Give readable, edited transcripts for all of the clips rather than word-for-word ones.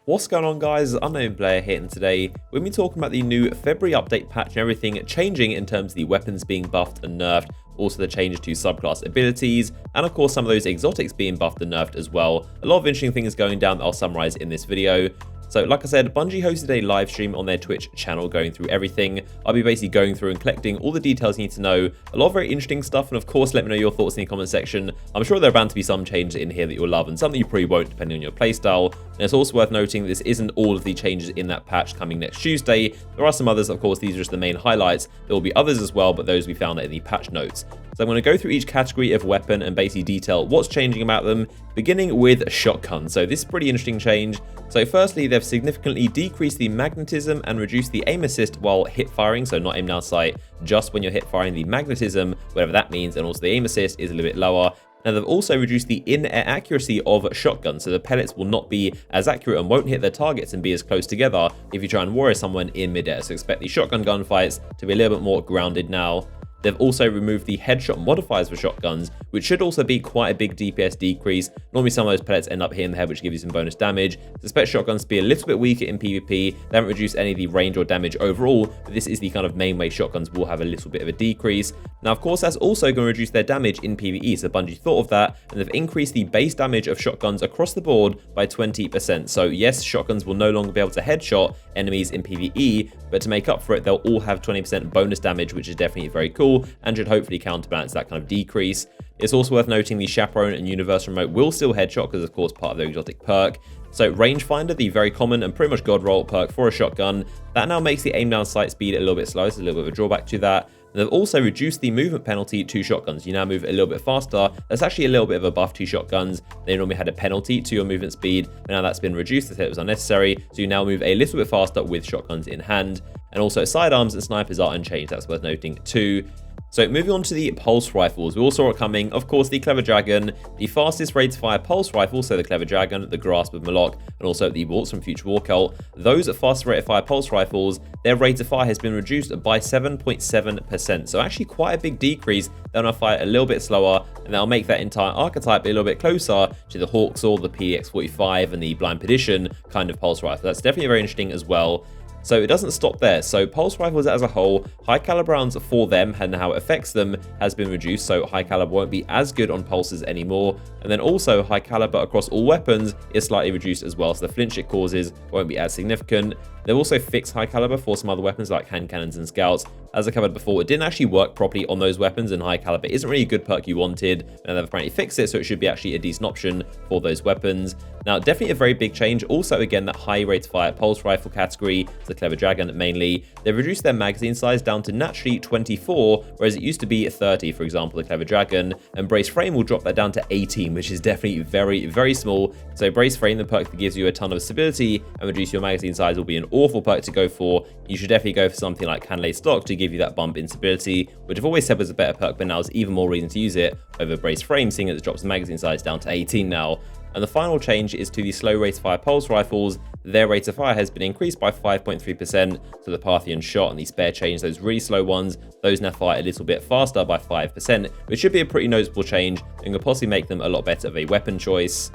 What's going on, guys? Unknown Player here, and today we'll be talking about the new February update patch and everything changing in terms of the weapons being buffed and nerfed, also the changes to subclass abilities, and of course some of those exotics being buffed and nerfed as well. A lot of interesting things going down that I'll summarize in this video. So like I said, Bungie hosted a live stream on their Twitch channel going through everything. I'll be basically going through and collecting all the details you need to know. A lot of very interesting stuff, and of course let me know your thoughts in the comment section. I'm sure there are bound to be some changes in here that you'll love and some that you probably won't depending on your playstyle. And it's also worth noting this isn't all of the changes in that patch coming next Tuesday. There are some others, of course, these are just the main highlights. There will be others as well, but those we found in the patch notes. So I'm going to go through each category of weapon and basically detail what's changing about them, beginning with shotgun. So this is a pretty interesting change. So firstly, they've significantly decreased the magnetism and reduced the aim assist while hip firing, so not aim down sight, just when you're hip firing. The magnetism, whatever that means, and also the aim assist is a little bit lower. Now, they've also reduced the in-air accuracy of shotguns, so the pellets will not be as accurate and won't hit their targets and be as close together if you try and warrior someone in midair. So expect the shotgun gunfights to be a little bit more grounded now. They've also removed the headshot modifiers for shotguns, which should also be quite a big DPS decrease. Normally some of those pellets end up hitting the head, which gives you some bonus damage. I expect shotguns to be a little bit weaker in PvP. They haven't reduced any of the range or damage overall, but this is the kind of main way shotguns will have a little bit of a decrease. Now, of course, that's also going to reduce their damage in PvE, so Bungie thought of that, and they've increased the base damage of shotguns across the board by 20%. So yes, shotguns will no longer be able to headshot enemies in PvE, but to make up for it, they'll all have 20% bonus damage, which is definitely very cool and should hopefully counterbalance that kind of decrease. It's also worth noting the Chaperone and Universal Remote will still headshot because, of course, part of their exotic perk. So Rangefinder, the very common and pretty much god roll perk for a shotgun, that now makes the aim down sight speed a little bit slower, so a little bit of a drawback to that. And they've also reduced the movement penalty to shotguns. You now move a little bit faster. That's actually a little bit of a buff to shotguns. They normally had a penalty to your movement speed, but now that's been reduced. They said it was unnecessary, so you now move a little bit faster with shotguns in hand. And also sidearms and snipers are unchanged. That's worth noting too. So moving on to the pulse rifles, we all saw it coming. Of course, the Clever Dragon, the fastest rate to fire pulse rifle, so the Clever Dragon, the Grasp of Malok, and also the Waltz from Future War Cult. Those fast rate of fire pulse rifles, their rate of fire has been reduced by 7.7%. So actually quite a big decrease. They'll now fire a little bit slower, and that'll make that entire archetype a little bit closer to the Hawksaw, the PX45, and the Blind Perdition kind of pulse rifle. That's definitely very interesting as well. So it doesn't stop there. So pulse rifles as a whole, high caliber rounds for them and how it affects them has been reduced. So high caliber won't be as good on pulses anymore. And then also high caliber across all weapons is slightly reduced as well. So the flinch it causes won't be as significant. They've also fixed high caliber for some other weapons like hand cannons and scouts. As I covered before, it didn't actually work properly on those weapons, and high caliber isn't really a good perk you wanted, and they've apparently fixed it, so it should be actually a decent option for those weapons. Now, definitely a very big change. Also, again, that high rate of fire pulse rifle category, the Clever Dragon mainly, they've reduced their magazine size down to naturally 24, whereas it used to be 30, for example, the Clever Dragon, and Brace Frame will drop that down to 18, which is definitely very, very small. So Brace Frame, the perk that gives you a ton of stability and reduce your magazine size, will be an awful perk to go for. You should definitely go for something like Canlay Stock to give you that bump in stability, which I've always said was a better perk, but now is even more reason to use it over Brace Frame, seeing as it drops the magazine size down to 18 now. And the final change is to the slow rate of fire pulse rifles. Their rate of fire has been increased by 5.3%, so the Parthian Shot and the Spare Change, those really slow ones, those now fire a little bit faster by 5%, which should be a pretty noticeable change and could possibly make them a lot better of a weapon choice.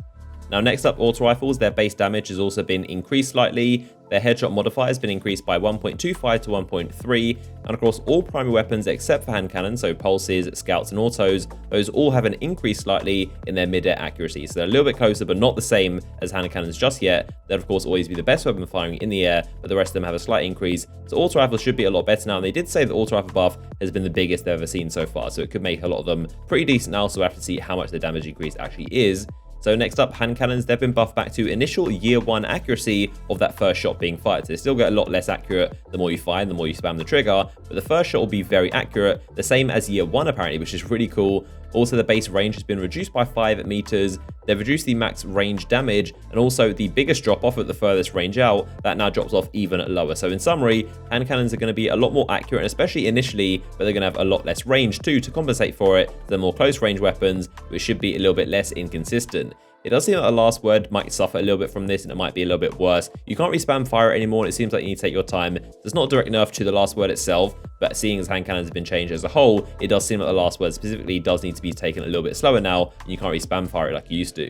Now, next up, auto rifles. Their base damage has also been increased slightly. Their headshot modifier has been increased by 1.25 to 1.3, and across all primary weapons except for hand cannons, so pulses, scouts, and autos, those all have an increase slightly in their mid-air accuracy. So they're a little bit closer, but not the same as hand cannons just yet. They'll, of course, always be the best weapon firing in the air, but the rest of them have a slight increase. So auto rifles should be a lot better now, and they did say that auto rifle buff has been the biggest they've ever seen so far, so it could make a lot of them pretty decent now, so we'll have to see how much the damage increase actually is. So next up, hand cannons, they've been buffed back to initial year 1 accuracy of that first shot being fired. So they still get a lot less accurate the more you fire, the more you spam the trigger, but the first shot will be very accurate, the same as year 1 apparently, which is really cool. Also, the base range has been reduced by 5 meters. They've reduced the max range damage, and also the biggest drop off at the furthest range out, that now drops off even lower. So in summary, hand cannons are going to be a lot more accurate, and especially initially, but they're going to have a lot less range too to compensate for it. They're more close range weapons, which should be a little bit less inconsistent. It does seem that the last word might suffer a little bit from this, and it might be a little bit worse. You can't really spam fire it anymore, and it seems like you need to take your time. There's not direct enough to the last word itself, but seeing as hand cannons have been changed as a whole, it does seem like the last word specifically does need to be taken a little bit slower now, and you can't really spam fire it like you used to.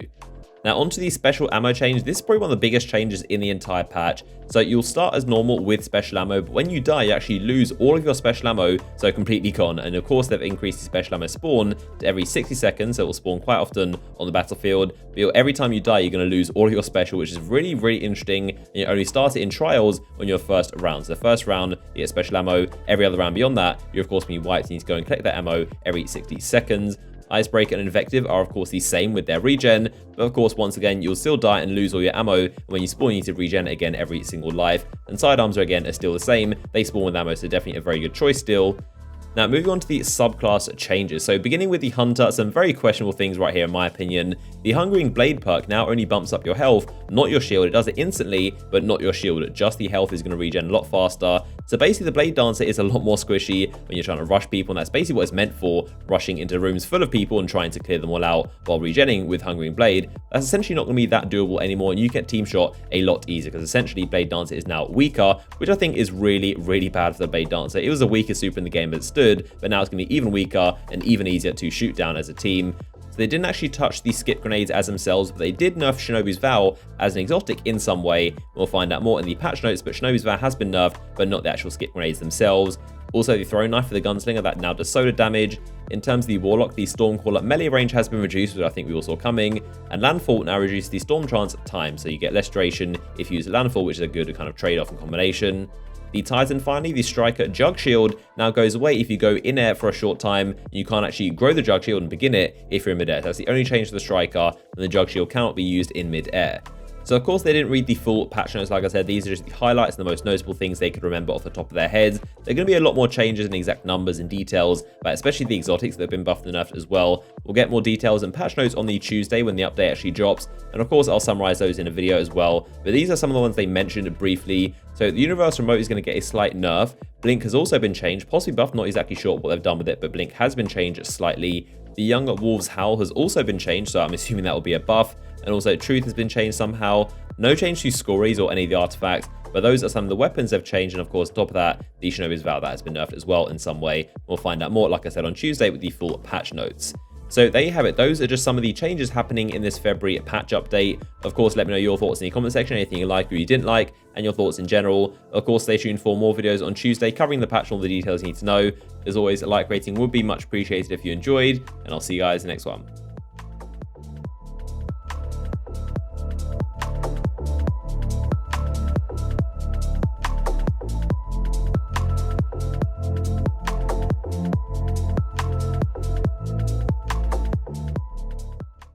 Now onto the special ammo change. This is probably one of the biggest changes in the entire patch. So you'll start as normal with special ammo, but when you die, you actually lose all of your special ammo, so completely gone. And of course, they've increased the special ammo spawn to every 60 seconds, so it will spawn quite often on the battlefield. But every time you die, you're going to lose all of your special, which is really, really interesting. And you only start it in trials on your first round. So the first round, you get special ammo. Every other round beyond that, you're of course being wiped. You need to go and collect that ammo every 60 seconds. Icebreaker and Invective are of course the same with their regen, but of course once again you'll still die and lose all your ammo, and when you spawn you need to regen again every single life. And sidearms are still the same, they spawn with ammo, so definitely a very good choice still. Now moving on to the subclass changes, so beginning with the Hunter, some very questionable things right here in my opinion. The Hungering Blade perk now only bumps up your health, not your shield. It does it instantly, but not your shield. Just the health is going to regen a lot faster. So basically the Blade Dancer is a lot more squishy when you're trying to rush people, and that's basically what it's meant for, rushing into rooms full of people and trying to clear them all out while regenning with Hungering Blade. That's essentially not going to be that doable anymore, and you get team shot a lot easier because essentially Blade Dancer is now weaker, which I think is really, really bad for the Blade Dancer. It was the weakest super in the game as it stood, but now it's going to be even weaker and even easier to shoot down as a team. So they didn't actually touch the skip grenades as themselves, but they did nerf Shinobi's Vow as an exotic in some way. We'll find out more in the patch notes, but Shinobi's Vow has been nerfed, but not the actual skip grenades themselves. Also, the throwing knife for the gunslinger, that now does soda damage. In terms of the Warlock, the Stormcaller melee range has been reduced, which I think we all saw coming. And Landfall now reduces the Storm Trance time, so you get less duration if you use Landfall, which is a good kind of trade-off and combination. The Titan finally, the Striker Jug Shield, now goes away if you go in air for a short time. You can't actually grow the Jug Shield and begin it if you're in mid-air. That's the only change to the Striker, and the Jug Shield cannot be used in mid-air. So of course they didn't read the full patch notes, like I said. These are just the highlights and the most noticeable things they could remember off the top of their heads. There are going to be a lot more changes in exact numbers and details, but especially the exotics that have been buffed and nerfed as well. We'll get more details and patch notes on the Tuesday when the update actually drops, and of course I'll summarize those in a video as well. But these are some of the ones they mentioned briefly. So the Universal Remote is going to get a slight nerf. Blink has also been changed, possibly buffed, not exactly sure what they've done with it, but Blink has been changed slightly. The Young Wolves Howl has also been changed, so I'm assuming that will be a buff. And also Truth has been changed somehow. No change to Scories or any of the artifacts, but those are some of the weapons they've changed. And of course, on top of that, the Shinobi's Vow, that has been nerfed as well in some way. We'll find out more, like I said, on Tuesday with the full patch notes. So there you have it. Those are just some of the changes happening in this February patch update. Of course, let me know your thoughts in the comment section, anything you like or you didn't like, and your thoughts in general. Of course, stay tuned for more videos on Tuesday covering the patch and all the details you need to know. As always, a like rating would be much appreciated if you enjoyed, and I'll see you guys in the next one.